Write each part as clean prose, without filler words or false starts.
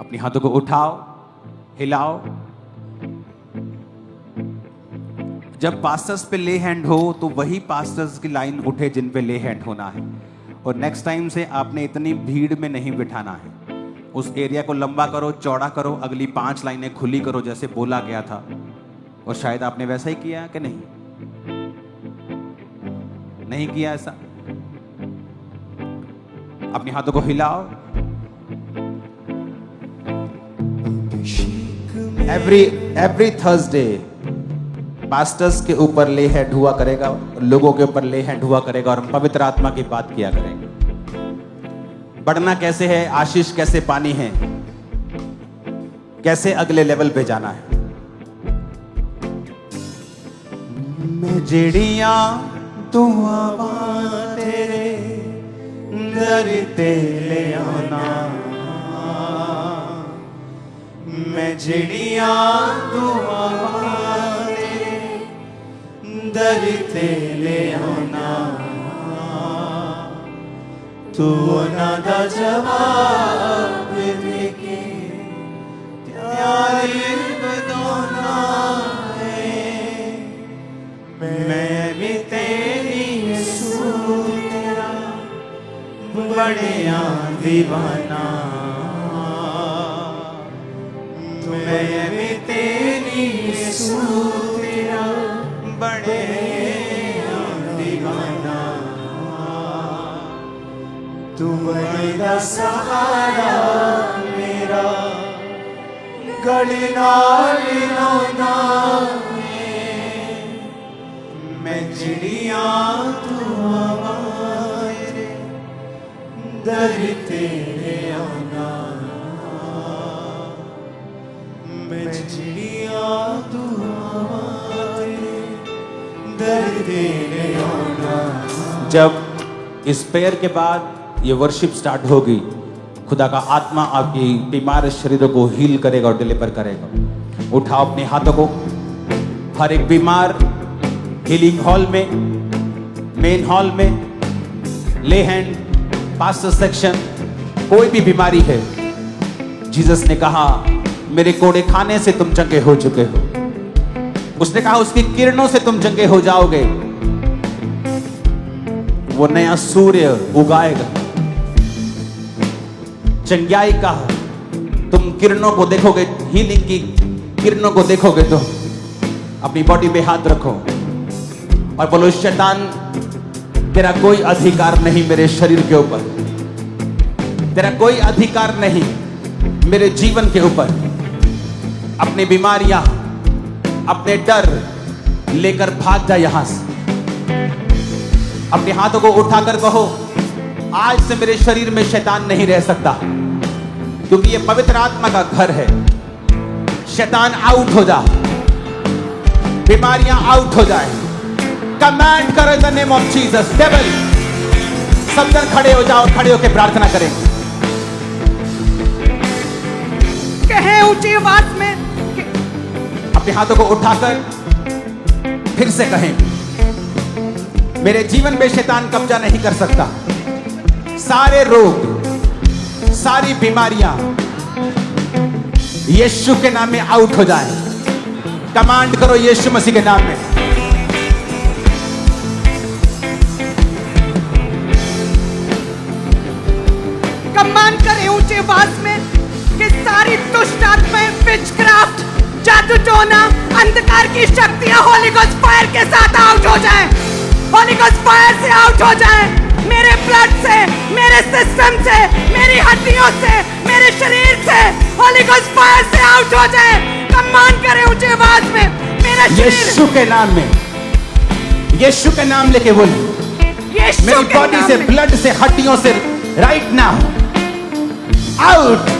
अपने हाथों को उठाओ, हिलाओ। जब पास्टर्स पे ले हैंड हो तो वही पास्टर्स की लाइन उठे जिन पे ले हैंड होना है। और नेक्स्ट टाइम से आपने इतनी भीड़ में नहीं बिठाना है। उस एरिया को लंबा करो, चौड़ा करो, अगली 5 लाइनें खुली करो जैसे बोला गया था। और शायद आपने वैसा ही किया कि नहीं? नहीं किया ऐसा? अपने हाथों को हिलाओ। एवरी थर्सडे पास्टर्स के ऊपर ले हैंड हुआ करेगा, लोगों के ऊपर ले हैंड हुआ करेगा और हम पवित्र आत्मा की बात किया करेंगे। बढ़ना कैसे है, आशीष कैसे पानी है, कैसे अगले लेवल पे जाना है। मैं जेड़िया दुआवा तेरे दर ते ले आना, मैं जेड़िया दुआवा तेरे दर ते ले आना, तू ना दा जवाब देके प्यारे बदौना है। मैं भी तेरी यीशु तेरा बड़िया दीवाना, मैं भी तेरी यीशु तेरा बड़िया दीवाना, तू मेरा सहारा मेरा गली नाल रोना है। मैं चिड़िया तू हमारे दर तेरे आना, मैं चिड़िया तू हमारे दर तेरे आना। जब इस प्रेयर के बाद ये वर्शिप स्टार्ट होगी, खुदा का आत्मा आपकी बीमार शरीरों को हील करेगा और डिलीवर करेगा। उठाओ अपने हाथों को। हर एक बीमार हीलिंग हॉल में, मेन हॉल में, ले हैंड, पास्टर सेक्शन, कोई भी बीमारी है, जीसस ने कहा मेरे कोड़े खाने से तुम चंगे हो चुके हो। उसने कहा उसकी किरणों से तुम चंगे हो जाओगे। वो नया सूर्य उगाएगा चंगाई का। तुम किरणों को देखोगे, हीलिंग की किरणों को देखोगे तो अपनी बॉडी पे हाथ रखो और बोलो, शैतान तेरा कोई अधिकार नहीं मेरे शरीर के ऊपर, तेरा कोई अधिकार नहीं मेरे जीवन के ऊपर। अपनी बीमारियां, अपने डर लेकर भाग जा यहां से। अपने हाथों को उठाकर कहो, आज से मेरे शरीर में शैतान नहीं रह सकता, क्योंकि ये पवित्र आत्मा का घर है। शैतान आउट हो जा, बीमारियां आउट हो जाए। कमांड करो in the name of Jesus. Devil, सब जन खड़े हो जाओ, खड़े होकर प्रार्थना करें। कहें ऊंची आवाज में, अपने हाथों को उठाकर फिर से कहें, मेरे जीवन में शैतान कब्जा नहीं कर सकता। सारे रोग, सारी बीमारियां यीशु के नाम में आउट हो जाए। कमांड करो यीशु मसीह के नाम में। कमांड करें ऊंची आवाज में कि सारी दुष्ट आत्माएं, विचक्राफ्ट, जादू टोना, अंधकार की शक्तियां होली गोस्ट फायर के साथ आउट हो जाएं। होली गोस्ट फायर से आउट हो जाएं। मेरे ब्लड से, मेरे सिस्टम से, मेरी हड्डियों से, मेरे शरीर से होली गोस्ट फायर से आउट हो जाए। कमांड करें ऊंची आवाज में, मेरा शरीर यीशु के नाम में, यीशु के नाम लेके बोल, मेरी बॉडी से, ब्लड से, हड्डियों से राइट नाउ आउट।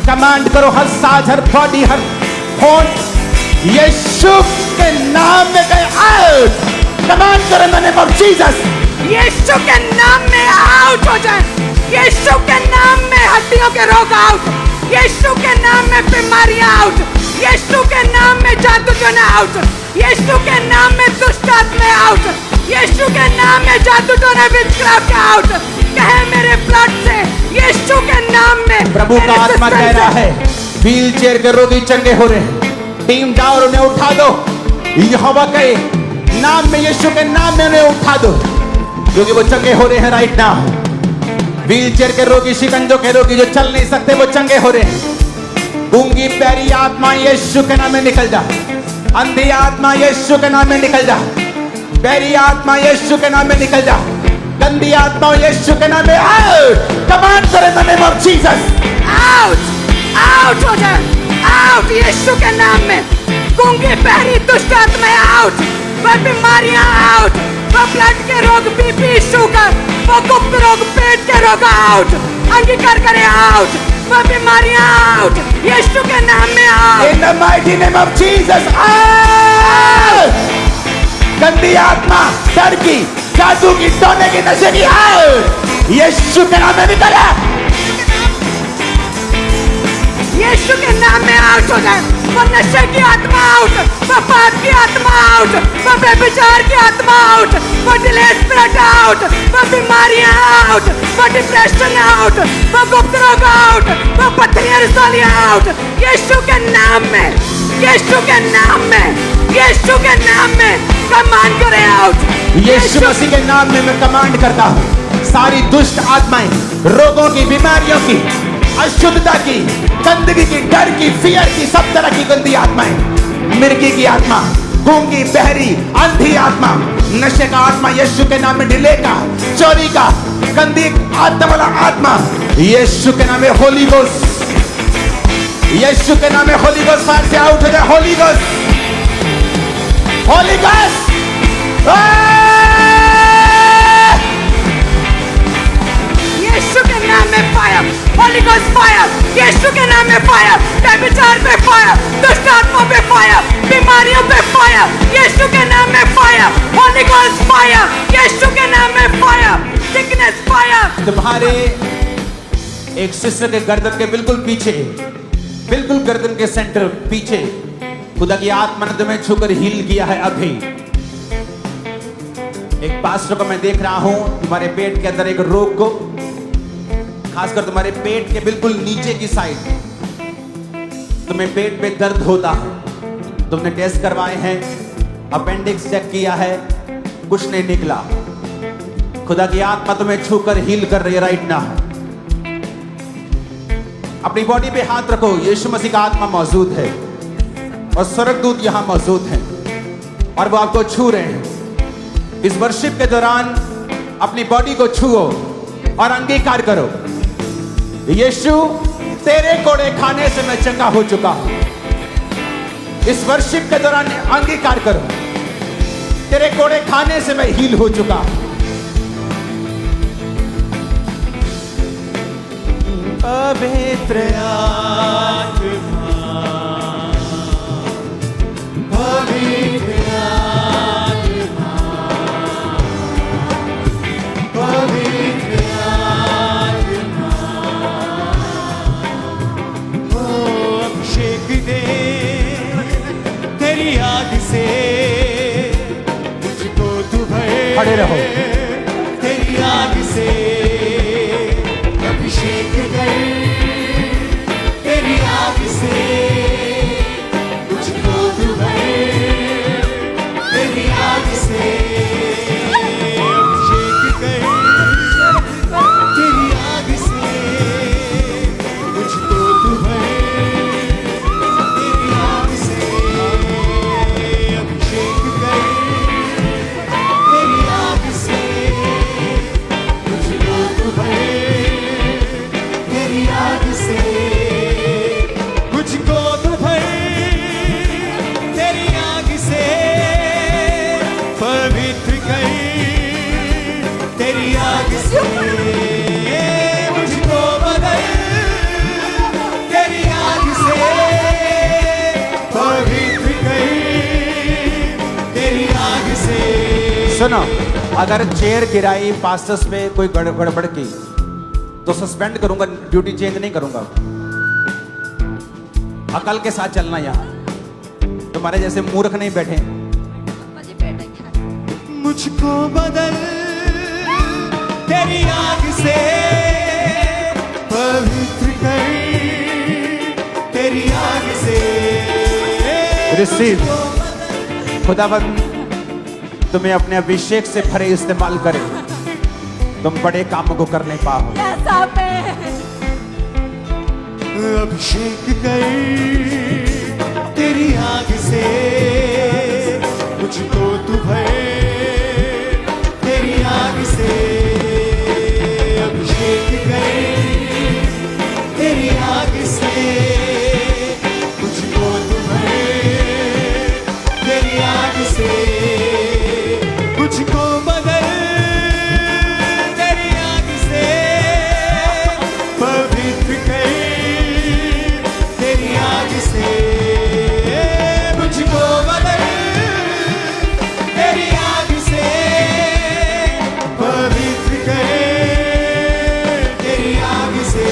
कमांड करो हर साज, हर बॉडी, हर होंठ यीशु के नाम में गए आउट। कमांड करो in the name of Jesus. यीशु के नाम में आउट हो जाए। यीशु के नाम में हड्डियों के रोग आउट। यीशु के नाम में बीमारियां आउट। यीशु के नाम में जादू टोना आउट। यीशु के नाम में दुष्ट आत्माएं आउट। यीशु के नाम में जादू टोना विचक्राफ्ट आउट। कहे मेरे ब्लड से, यीशु के नाम में प्रभु का आत्मा कह रहा है व्हील चेयर के रोगी चंगे हो रहे हैं। टीम जाओ और उन्हें उठा दो, यहोवा के नाम में, यीशु के नाम में उन्हें उठा दो, क्योंकि वो चंगे हो रहे हैं राइट नाउ। व्हील चेयर के रोगी, शिकंजों के रोगी जो चल नहीं सकते वो चंगे हो रहे हैं। गूंगी पैरी आत्मा यीशु के नाम में निकल जा। अंधी आत्मा यीशु के नाम में निकल जा। पैरी आत्मा यीशु के नाम में निकल जा। गंदी आत्मा यीशु के नाम में आउट। कमांड करें इन the name of Jesus. Out, out हो जाए, आउट यीशु के नाम में। गूंगी पैरी दुष्ट आत्माएं आउट, वह बीमारियां आउट, वह ब्लड के रोग, बीपी, शुगर, वो गुप्त रोग, पेट के रोग आउट, अंगीकार करें आउट, वह बीमारियां आउट यीशु के नाम में out. In the mighty name of Jesus out. गंदी आत्मा, डर की, जादू की, सोने की, नशे की आउट यीशु के नाम में निकला। यीशु के नाम में आउट हो जाए। वो नशे की आत्मा आउट, वो पाप की आत्मा आउट, वो व्यभिचार की आत्मा आउट, वो डिले स्पिरिट आउट, वो बीमारियां आउट, वो डिप्रेशन आउट, वो गुप्त रोग आउट, वो पथरियां रसौलियां आउट यीशु के नाम में, यीशु के नाम में, यीशु के नाम में कमांड करें आउट। यीशु मसीह के नाम में मैं कमांड करता हूं, सारी दुष्ट आत्माएं, रोगों की, बीमारियों की, अशुद्धता की, गंदगी की, डर की, फियर की, सब तरह की गंदी आत्माएं, मिर्गी की आत्मा, गूंगी, बहरी, अंधी आत्मा, नशे का आत्मा यीशु के नाम में, डिले का, चोरी का, गंदी आत्मा वाला आत्मा यीशु के नाम में, होली गोस्ट, यीशु के नाम में होली गोस्ट फायर से आउट हो जाए। होली गोस्ट, होली गोस्ट, यीशु के नाम में फायर, होली गोस्ट फायर, यीशु के नाम में फायर, व्यभिचार पे फायर, दुष्ट आत्मा पे फायर, बीमारियों पे फायर, यीशु के नाम में फायर, होली गोस्ट फायर, यीशु के नाम में फायर, सिकनेस फायर। तुम्हारे एक सिस्टर के गर्दन के बिल्कुल पीछे, बिल्कुल गर्दन के सेंटर पीछे खुदा की आत्मा ने तुम्हें छूकर हील किया है। अभी एक पास्टर को मैं देख रहा हूं, तुम्हारे पेट के अंदर एक रोग को, खासकर तुम्हारे पेट के बिल्कुल नीचे की साइड, तुम्हें पेट में दर्द होता है, तुमने टेस्ट करवाए हैं, अपेंडिक्स चेक किया है, कुछ नहीं निकला। खुदा की आत्मा तुम्हें छूकर हील कर रही है राइट नाउ। अपनी बॉडी पे हाथ रखो, यीशु मसीह का आत्मा मौजूद है और स्वर्गदूत यहां मौजूद हैं और वो आपको छू रहे हैं। इस वर्शिप के दौरान अपनी बॉडी को छुओ और अंगीकार करो, यीशु तेरे कोड़े खाने से मैं चंगा हो चुका हूं। इस वर्शिप के दौरान अंगीकार करो, तेरे कोड़े खाने से मैं हील हो चुका हूं। पवित्र आत्मा, पवित्र आत्मा, पवित्र आत्मा, ओ अभिषेक दे तेरी याद से मुझको तू भर। खड़े रहो। तेरी याद से अभिषेक कर, तेरी याद से मुझको तू भर, तेरी याद से अभिषेक कर, तेरी याद से मुझको तू भर, तेरी याद से अभिषेक कर, तेरी याद से मुझको तू भर, तेरी याद से मुझको तू भर, तेरी याद से पवित्र कर, तेरी याद से मुझको बदल, तेरी याद से पवित्र कर, तेरी याद से। सुनो, अगर चेयर गिराई पास्टर्स पे कोई गड़बड़ की तो सस्पेंड करूंगा, ड्यूटी चेंज नहीं करूंगा। अकल के साथ चलना, यहां तुम्हारे जैसे मूर्ख नहीं बैठे। मुझको बदल, तेरी आग से पवित्र कर, रिसीव। खुदावंद तुम्हें अपने अभिषेक से भरे इस्तेमाल करे, तुम बड़े कामों को करने पाओ। Yes, amen. अभिषेक कर तेरी आग से मुझको तू भर, तेरी आग से अभिषेक कर तेरी आग से मुझको तू भर, तेरी आग से मुझको बदल, तेरी आग से पवित्र कर, तेरी आग से मुझको बदल, तेरी आग से पवित्र कर, तेरी आग से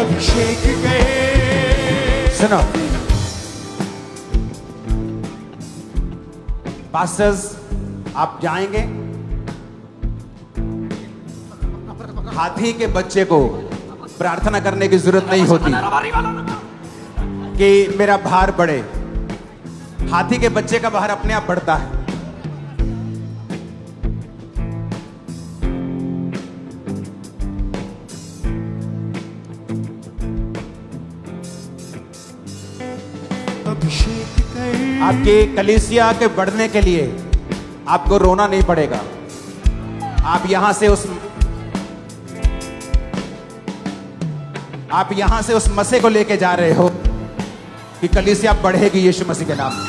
अभिषेक कर। सुनो पास्टर्स, आप जाएंगे, हाथी के बच्चे को प्रार्थना करने की जरूरत नहीं होती कि मेरा भार बढ़े। हाथी के बच्चे का भार अपने आप बढ़ता है। अभिषेक कर आपके कलीसिया के बढ़ने के लिए आपको रोना नहीं पड़ेगा। आप यहां से उस मसीह को लेके जा रहे हो कि कलीसिया बढ़ेगी यीशु मसीह के नाम में।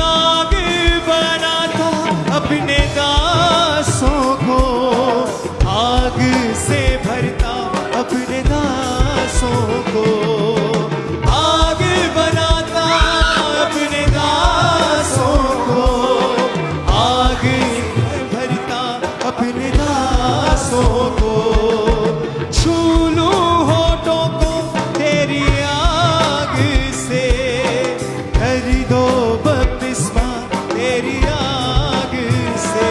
आगे बनाता अपने दासों को, आग से भरता अपने दासों को, आग बनाता अपने दासों को, आग भरता अपने दासों को, छू लूं होठों को तेरी आग से, कर दो बपतिस्मा तेरी आग से,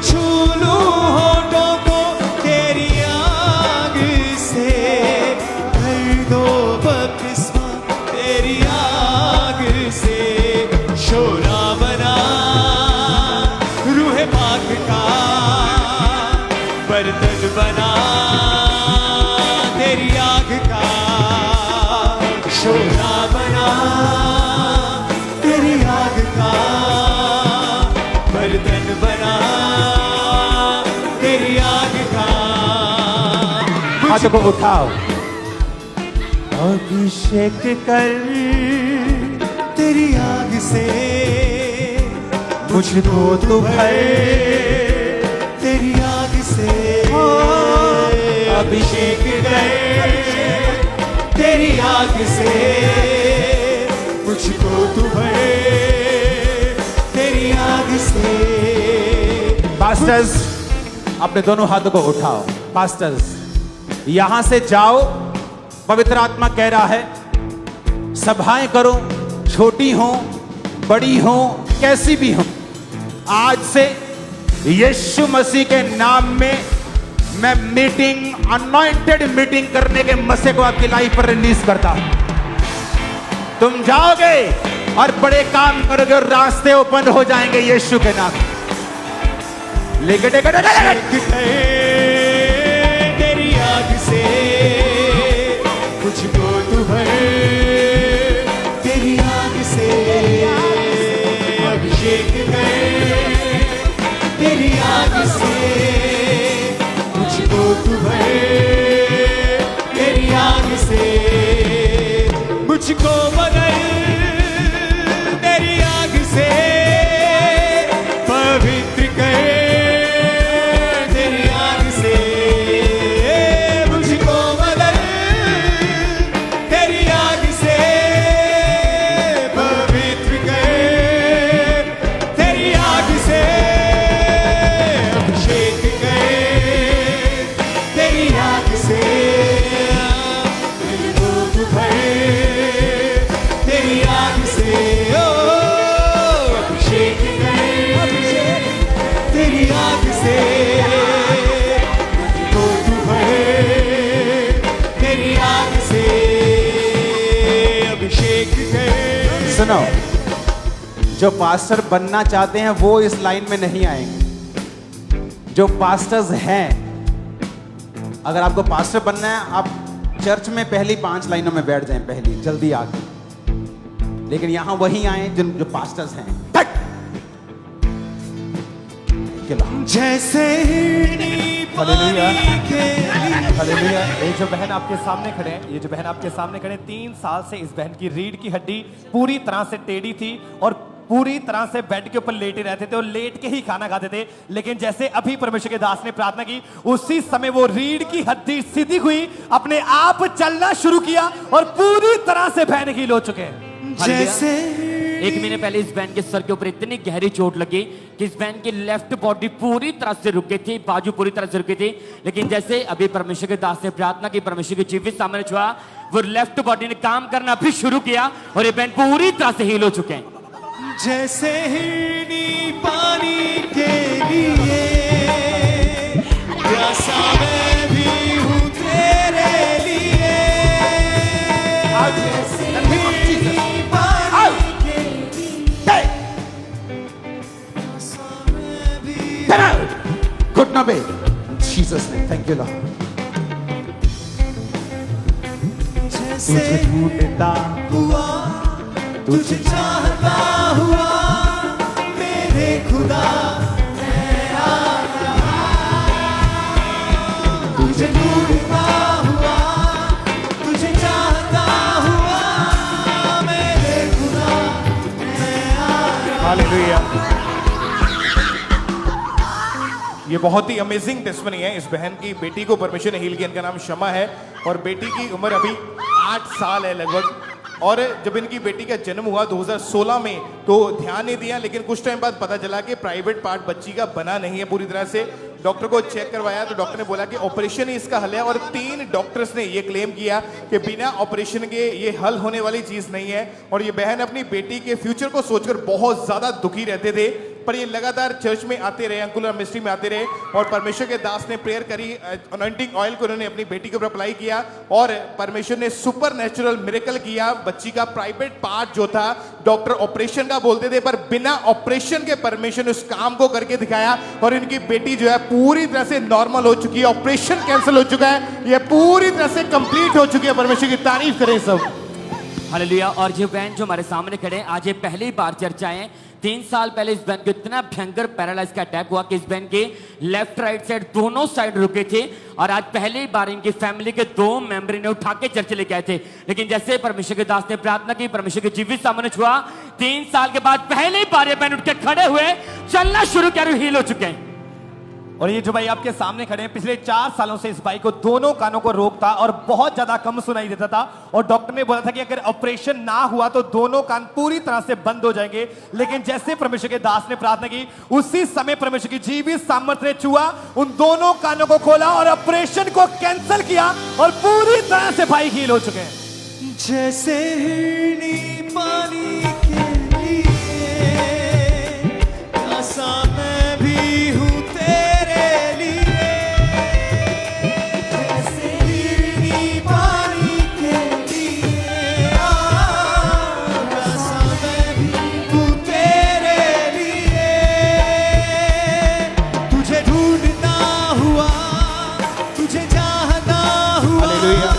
छू लूं होठों को तेरी आग से, कर दो बपतिस्मा तेरी आग से, शोला बना रूह पाक का, बर्तन बना तेरी आग का, शोला बना तेरी आग का, बर्तन बना तेरी आग का। हाथ को उठाओ। अभिषेक कर तेरी आग से मुझको तो भर, तेरी आग से अभिषेक कर तेरी आग से मुझको तू भर, तेरी आग से। पास्टर्स, अपने दोनों हाथों को उठाओ। पास्टर्स, यहां से जाओ। पवित्र आत्मा कह रहा है सभाएं करो, छोटी हो बड़ी हो कैसी भी हो, आज से यीशु मसीह के नाम में मैं मीटिंग, अनॉइंटेड मीटिंग करने के मसे को आपकी लाइफ पर रिलीज करता हूं। तुम जाओगे और बड़े काम करोगे और रास्ते ओपन हो जाएंगे यीशु के नाम में। तेरी आग से मुझको तू भर, तेरी आग से अभिषेक कर, तेरी आग से मुझको तू भर, तेरी आग से मुझको बदल, तेरी आग से पवित्र कर, तेरी आग से मुझको बदल, तेरी आग से पवित्र कर, तेरी आग से अभिषेक सुनो, जो पास्टर बनना चाहते हैं वो इस लाइन में नहीं आएंगे। जो पास्टर्स हैं, अगर आपको पास्टर बनना है, आप चर्च में पहली 5 लाइनों में बैठ जाएं, पहली जल्दी आके। लेकिन यहां वही आए जो पास्टर्स हैं। जैसे हालेलुया, हालेलुया। ये जो बहन आपके सामने खड़े हैं, ये जो बहन आपके सामने खड़े हैं, 3 साल से इस बहन की रीढ़ की हड्डी पूरी तरह से टेढ़ी थी और पूरी तरह से बेड के ऊपर लेटे रहते थे और लेट के ही खाना खाते थे। लेकिन जैसे अभी परमेश्वर के दास ने प्रार्थना की, उसी समय वो रीढ़ की हड्डी सीधी हुई, अपने आप चलना शुरू किया और पूरी तरह से बहन हील हो चुके हैं। जैसे 1 महीने पहले इस बहन के सर के ऊपर इतनी गहरी चोट लगी कि इस बहन की लेफ्ट बॉडी पूरी तरह से रुक गई थी, बाजू पूरी तरह से रुकी थी। लेकिन जैसे अभी परमेश्वर के दास ने प्रार्थना की, परमेश्वर की जीवित सामने छुआ, वो लेफ्ट बॉडी ने काम करना भी शुरू किया और ये बहन पूरी तरह से हील हो चुके हैं। जैसे हिरनी पानी के लिए प्यासा मैं भी हूँ तेरे लिए। जैसे हिरनी पानी के लिए प्यासा मैं भी। घुटनों पे जीसस ने, थैंक यू लॉर्ड। जैसे ढूंढता हुआ तुझे चाहता हुआ मेरे खुदा, तुझे ढूंढता हुआ तुझे चाहता हुआ मेरे खुदा। हालेलुया। ये बहुत ही अमेजिंग टेस्टमनी है। इस बहन की बेटी को परमेश्वर ने हील किया। इनका नाम शमा है और बेटी की उम्र अभी 8 साल है लगभग। और जब इनकी बेटी का जन्म हुआ 2016 में, तो ध्यान नहीं दिया, लेकिन कुछ टाइम बाद पता चला कि प्राइवेट पार्ट बच्ची का बना नहीं है पूरी तरह से। डॉक्टर को चेक करवाया तो डॉक्टर ने बोला कि ऑपरेशन ही इसका हल है। और 3 डॉक्टर्स ने ये क्लेम किया कि बिना ऑपरेशन के ये हल होने वाली चीज नहीं है। और ये बहन अपनी बेटी के फ्यूचर को सोचकर बहुत ज्यादा दुखी रहते थे, पर ये लगातार चर्च में आते रहे, अंकुलर मिनिस्ट्री में आते रहे और परमेश्वर के दास ने प्रेयर करी, अनॉइंटिंग ऑयल को उन्होंने अपनी बेटी के ऊपर अप्लाई किया और परमेश्वर ने सुपर नेचुरल मिरेकल किया। बच्ची का प्राइवेट पार्ट जो था, डॉक्टर ऑपरेशन का बोलते थे, पर बिना ऑपरेशन के परमेश्वर ने उस काम को करके दिखाया और इनकी बेटी जो है पूरी तरह से नॉर्मल हो चुकी है। ऑपरेशन कैंसिल हो चुका है, ये पूरी तरह से कंप्लीट हो चुकी है। परमेश्वर की तारीफ करें सब। हालेलुया। और ये बहन जो हमारे सामने खड़े हैं, आज ये पहली बार चर्च आए हैं। 3 साल पहले इस बहन को इतना भयंकर पैरालाइज का अटैक हुआ कि इस बहन के लेफ्ट राइट साइड दोनों साइड रुके थे और आज पहली बार इनकी फैमिली के 2 मेंबर ने उठा के चर्च लेके आए थे। लेकिन जैसे परमेश्वर के दास ने प्रार्थना की, परमेश्वर के जीवित सामने छुआ, 3 साल के बाद पहली बार ये बहन उठ के खड़े हुए, चलना शुरू किया, हील हो चुके हैं। और ये जो भाई आपके सामने खड़े हैं, पिछले 4 सालों से इस भाई को दोनों कानों को रोग था और बहुत ज्यादा कम सुनाई देता था और डॉक्टर ने बोला था कि अगर ऑपरेशन ना हुआ तो दोनों कान पूरी तरह से बंद हो जाएंगे। लेकिन जैसे परमेश्वर के दास ने प्रार्थना की, उसी समय परमेश्वर की जीवित सामर्थ्य ने छुआ, उन दोनों कानों को खोला और ऑपरेशन को कैंसिल किया और पूरी तरह से भाई हील हो चुके हैं। जैसे हिरनी पानी के लिए प्यासा मैं भी हूँ तेरे लिए। जैसे हिरनी पानी के लिए प्यासा मैं भी हूँ तेरे लिए। तुझे ढूंढता हुआ तुझे चाहता हुआ। हालेलुया।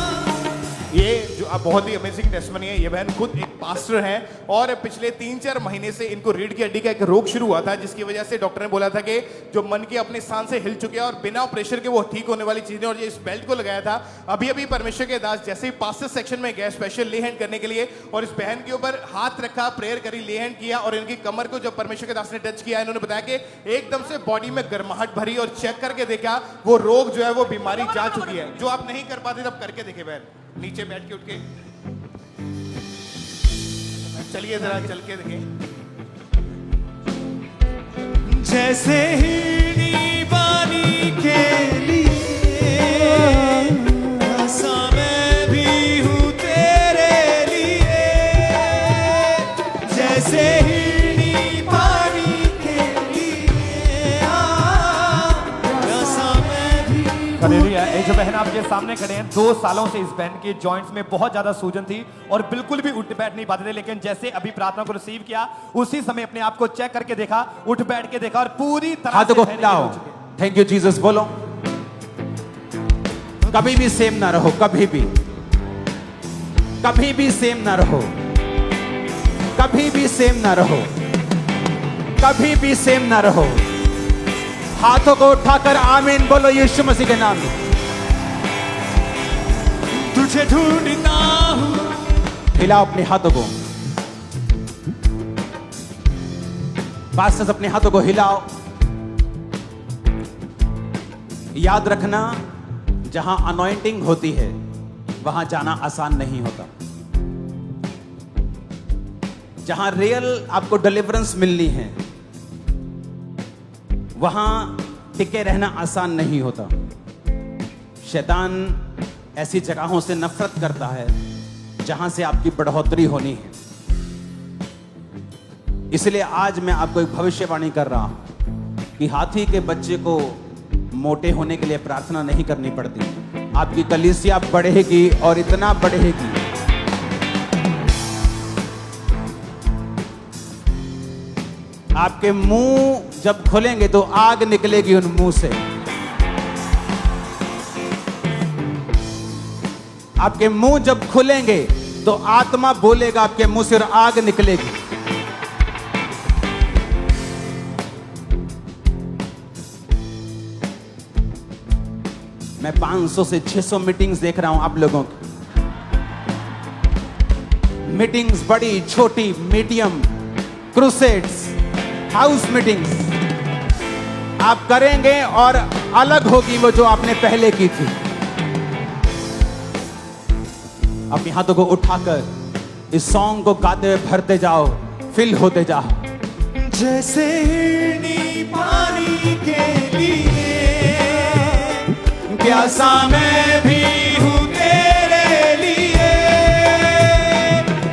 ये जो आप बहुत ही अमेजिंग टेस्टमनी है। ये बहन खुद एक पास्टर हैं और पिछले 3-4 महीने से इनको रीढ़ की हड्डी का एक रोग शुरू हुआ था, जिसकी वजह से डॉक्टर ने बोला था कि जो मन के अपने स्थान से हिल चुके हैं और बिना ऑपरेशन के वो ठीक होने वाली चीजें, और ये इस बेल्ट को लगाया था। अभी अभी परमेश्वर के दास जैसे ही पास्टर सेक्शन में गए स्पेशल ले हैंड करने के लिए और इस बहन के ऊपर हाथ रखा, प्रेयर करी, ले हैंड किया और इनकी कमर को जब परमेश्वर के दास ने टच किया, इन्होंने बताया कि एकदम से बॉडी में गर्माहट भरी और चेक करके देखा वो रोग जो है वो बीमारी जा चुकी है। जो आप नहीं कर पाते तब करके देखे बहन, नीचे बैठ के उठ के चलिए जरा चल के देखें। जैसे हिरनी पानी के लिए प्यासा मैं भी हूँ तेरे लिए। जैसे हिरनी पानी के लिए प्यासा मैं भी हालेलुया। ये जो बहन आपके सामने खड़े हैं, 2 सालों से इस बहन के जॉइंट्स में बहुत ज्यादा सूजन थी और बिल्कुल भी उठ बैठ नहीं पाते थे, लेकिन जैसे अभी प्रार्थना को रिसीव किया उसी समय अपने आप को चेक करके देखा, उठ बैठ के देखा और पूरी तरह हाथों से को बहन हिलाओ। हिल चुके हैं। थैंक यू जीसस बोलो। कभी भी सेम ना रहो, कभी भी सेम ना रहो, कभी भी सेम ना रहो, कभी भी सेम ना रहो। हाथों को उठाकर आमीन बोलो यीशु मसीह के नाम में। तुझे ढूंढता हूँ। हिलाओ अपने हाथों को, पास्टर्स अपने हाथों को हिलाओ। याद रखना, जहां अनॉइंटिंग होती है वहां जाना आसान नहीं होता। जहां रियल आपको डिलीवरेंस मिलनी है वहां टिके रहना आसान नहीं होता। शैतान ऐसी जगहों से नफरत करता है जहां से आपकी बढ़ोतरी होनी है। इसलिए आज मैं आपको एक भविष्यवाणी कर रहा हूं कि हाथी के बच्चे को मोटे होने के लिए प्रार्थना नहीं करनी पड़ती। आपकी कलीसिया बढ़ेगी और इतना बढ़ेगी, आपके मुंह जब खोलेंगे तो आग निकलेगी उन मुंह से। आपके मुंह जब खुलेंगे तो आत्मा बोलेगा आपके मुंह से और आग निकलेगी। मैं 500 से 600 मीटिंग्स देख रहा हूं आप लोगों की। मीटिंग्स बड़ी छोटी, मीडियम, क्रूसेड्स, हाउस मीटिंग्स आप करेंगे और अलग होगी वो जो आपने पहले की थी। अपने हाथों को उठाकर इस सॉन्ग को गाते हुए भरते जाओ, फिल होते जाओ। जैसे हिरनी पानी के लिए प्यासा मैं भी हूँ तेरे लिए।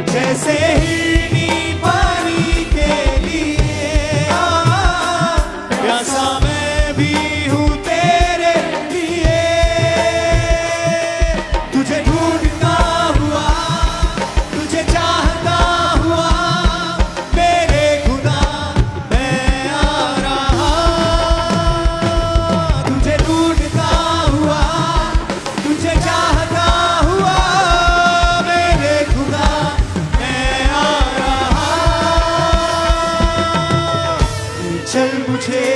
जैसे हिरनी पानी के लिए प्यासा मैं भी हूँ तेरे लिए। तुझे ढूंढता हुआ, तुझे चाहता हुआ मेरे खुदा मैं आ रहा। तुझे ढूंढता हुआ, तुझे चाहता हुआ मेरे खुदा मैं आ रहा। चल मुझे,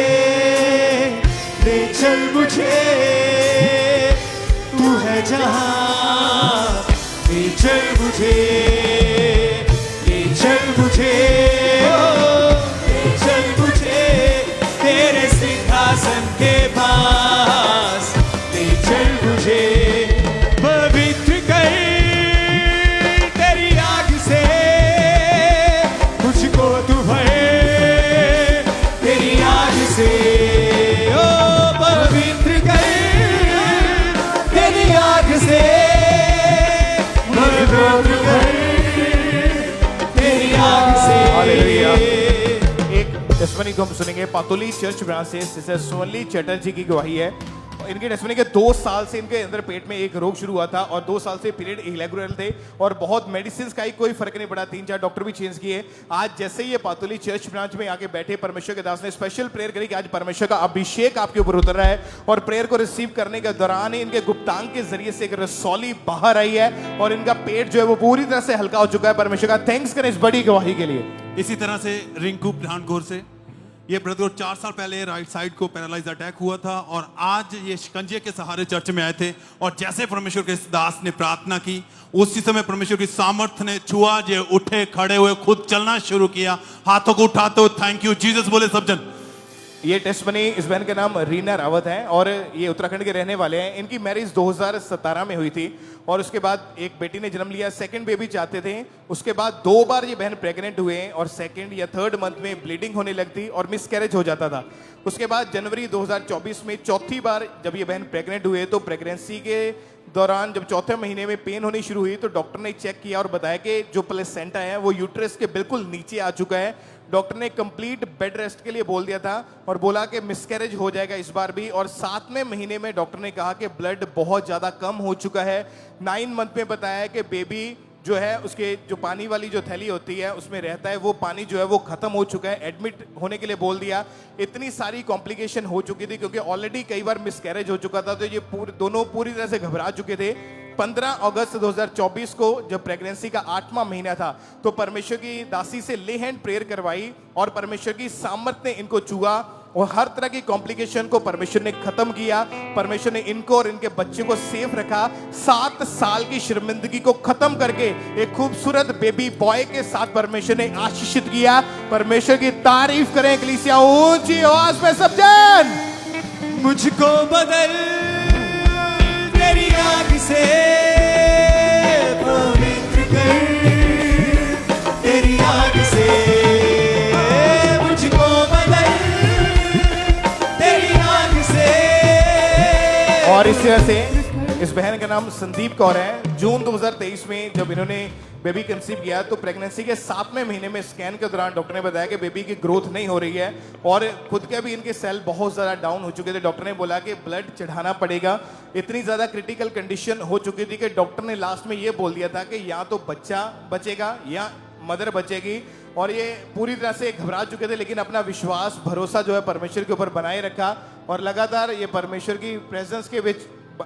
ले चल मुझे, तू है जहां। ले चल मुझे, ले चल मुझे, ओ, ले चल मुझे तेरे सिंहासन के पास। ले चल मुझे पवित्र कर तेरी आग से, मुझको तू भरे तेरी आग से। ओ पवित्र कर तेरी आग से, पवित्र कर तेरी आग से। एक टेस्टमनी को हम सुनेंगे पातुली चर्च ब्रांच से सिस्टर सोनली चटर्जी की गवाही है। इनके टेस्टमनी के 2 साल से इनके अंदर पेट में एक रोग शुरू हुआ था और 2 साल से पीरियड इरेगुलर थे और बहुत मेडिसिन का ही कोई फर्क नहीं पड़ा। 3-4 डॉक्टर भी चेंज किए। आज जैसे ही ये पातुली चर्च ब्रांच में आके बैठे, परमेश्वर के दास ने स्पेशल प्रेयर करी कि आज परमेश्वर का अभिषेक आपके ऊपर उतर रहा है। और प्रेयर को रिसीव करने के दौरान ही इनके गुप्तांग के जरिए से एक रसौली बाहर आई है और इनका पेट जो है वो पूरी तरह से हल्का हो चुका है। परमेश्वर का थैंक्स करें इस बड़ी गवाही के लिए। इसी तरह से रिंकू पठानकोट से, ये ब्रदर 4 साल पहले राइट साइड को पैरालाइज अटैक हुआ था और आज ये शिकंजे के सहारे चर्च में आए थे और जैसे परमेश्वर के दास ने प्रार्थना की उसी समय परमेश्वर की सामर्थ्य ने छुआ, जे उठे, खड़े हुए, खुद चलना शुरू किया। हाथों को उठाते हुए थैंक यू जीसस बोले सब जन। ये टेस्टमनी, इस बहन का नाम रीना रावत है और ये उत्तराखंड के रहने वाले हैं। इनकी मैरिज 2017 में हुई थी और उसके बाद एक बेटी ने जन्म लिया, सेकंड बेबी चाहते थे। उसके बाद 2 बार ये बहन प्रेग्नेंट हुए और सेकंड या थर्ड मंथ में ब्लीडिंग होने लगती और मिसकैरेज हो जाता था। उसके बाद जनवरी 2024 में चौथी बार जब ये बहन प्रेग्नेंट हुए तो प्रेगनेंसी के दौरान जब चौथे महीने में पेन होनी शुरू हुई तो डॉक्टर ने चेक किया और बताया कि जो प्लेसेंटा है वो यूट्रस के बिल्कुल नीचे आ चुका है। डॉक्टर ने कंप्लीट बेड रेस्ट के लिए बोल दिया था और बोला कि मिसकैरेज हो जाएगा इस बार भी। और 7वें महीने में डॉक्टर ने कहा कि ब्लड बहुत ज़्यादा कम हो चुका है। 9 मंथ में बताया कि बेबी जो है उसके जो पानी वाली जो थैली होती है उसमें रहता है वो पानी जो है वो खत्म हो चुका है। एडमिट होने के लिए बोल दिया। इतनी सारी कॉम्प्लिकेशन हो चुकी थी क्योंकि ऑलरेडी कई बार मिसकैरेज हो चुका था, तो ये दोनों पूरी तरह से घबरा चुके थे। 15 अगस्त 2024 को जब प्रेगनेंसी का 8वां महीना था तो परमेश्वर की दासी से ले हैंड प्रेयर करवाई और परमेश्वर की सामर्थ ने इनको छुआ और हर तरह की कॉम्प्लिकेशन को परमेश्वर ने खत्म किया। परमेश्वर ने इनको और इनके बच्चे को सेफ रखा। 7 साल की शर्मिंदगी को खत्म करके एक खूबसूरत बेबी बॉय के साथ परमेश्वर ने आशीषित किया। परमेश्वर की तारीफ करें कलीसिया, ऊंची आवाज में सब जन। मुझको बदल तेरी आग से पवित्र कर, तेरी आग से मुझको बदल, तेरी आग से। और इस तरह से इस बहन का नाम संदीप कौर है। जून 2023 में जब इन्होंने बेबी कंसीव किया तो प्रेगनेंसी के 7वें महीने में स्कैन के दौरान डॉक्टर ने बताया कि बेबी की ग्रोथ नहीं हो रही है और खुद के भी इनके सेल बहुत ज़्यादा डाउन हो चुके थे। डॉक्टर ने बोला कि ब्लड चढ़ाना पड़ेगा। इतनी ज़्यादा क्रिटिकल कंडीशन हो चुकी थी कि डॉक्टर ने लास्ट में ये बोल दिया था कि या तो बच्चा बचेगा या मदर बचेगी। और ये पूरी तरह से घबरा चुके थे, लेकिन अपना विश्वास भरोसा जो है परमेश्वर के ऊपर बनाए रखा और लगातार ये परमेश्वर की प्रेजेंस के बीच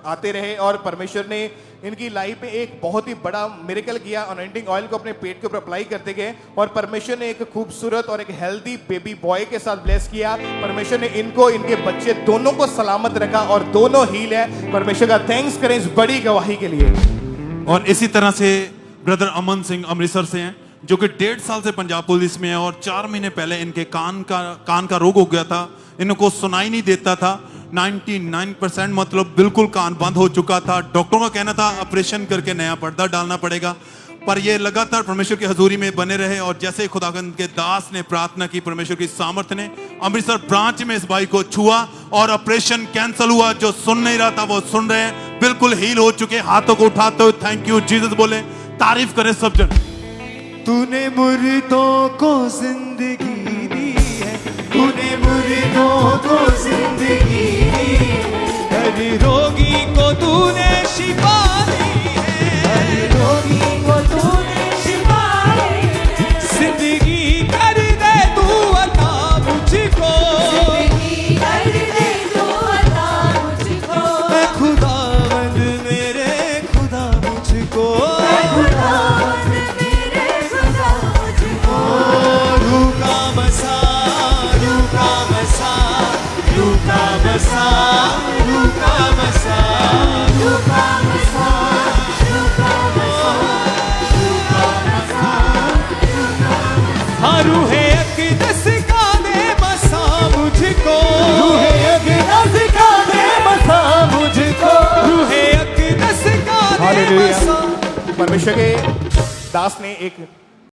आते रहे। और परमेश्वर ने इनकी लाइफ में एक बहुत ही बड़ा मिरेकल किया। अनॉइंटिंग ऑयल को अपने पेट के ऊपर अप्लाई करते गए और परमेश्वर ने एक खूबसूरत और एक हेल्दी बेबी बॉय के साथ ब्लेस किया। परमेश्वर ने इनको, इनके बच्चे दोनों को सलामत रखा और दोनों हील है। परमेश्वर का थैंक्स करें इस बड़ी गवाही के लिए। और इसी तरह से ब्रदर अमन सिंह अमृतसर से हैं, जो कि 1.5 साल से पंजाब पुलिस में है और 4 महीने पहले इनके कान का रोग हो गया था। इनको सुनाई नहीं देता था। 99% मतलब बिल्कुल कान बंद हो चुका था। डॉक्टरों का कहना था ऑपरेशन करके नया पर्दा डालना पड़ेगा, पर ये लगातार परमेश्वर की हजूरी में बने रहे। और जैसे खुदावंद के दास ने प्रार्थना की, परमेश्वर की सामर्थ्य ने अमृतसर ब्रांच में इस भाई को छुआ और ऑपरेशन कैंसिल हुआ। जो सुन नहीं रहा था वो सुन रहे हैं, बिल्कुल हील हो चुके। हाथों को उठाते हुए थैंक यू जीसस बोले, तारीफ करें सब जन। तूने मुर्दों को जिंदगी दी है, तूने मुर्दों को जिंदगी दी है, हर रोगी को तूने शिफा दी है, हर रोगी को तूने शिफा दी है। जिंदगी कर दे तू अता मुझको, जिंदगी कर दे तू अता मुझको, ऐ खुदावंद मेरे खुदा मुझको, ऐ खुदावंद मेरे खुदा मुझको। रूह का मसा, रूह का मसा, रूह का मसा, रूह का मसा, रूह का मसा, रूह का मसा, रूह का मसा, रूह का मसा। हाँ रूहे अक़दस का दे मसा मुझको, रूहे अक़दस का दे मसा मुझको, रूहे अक़दस का दे मसा। परमेश्वर के दास ने एक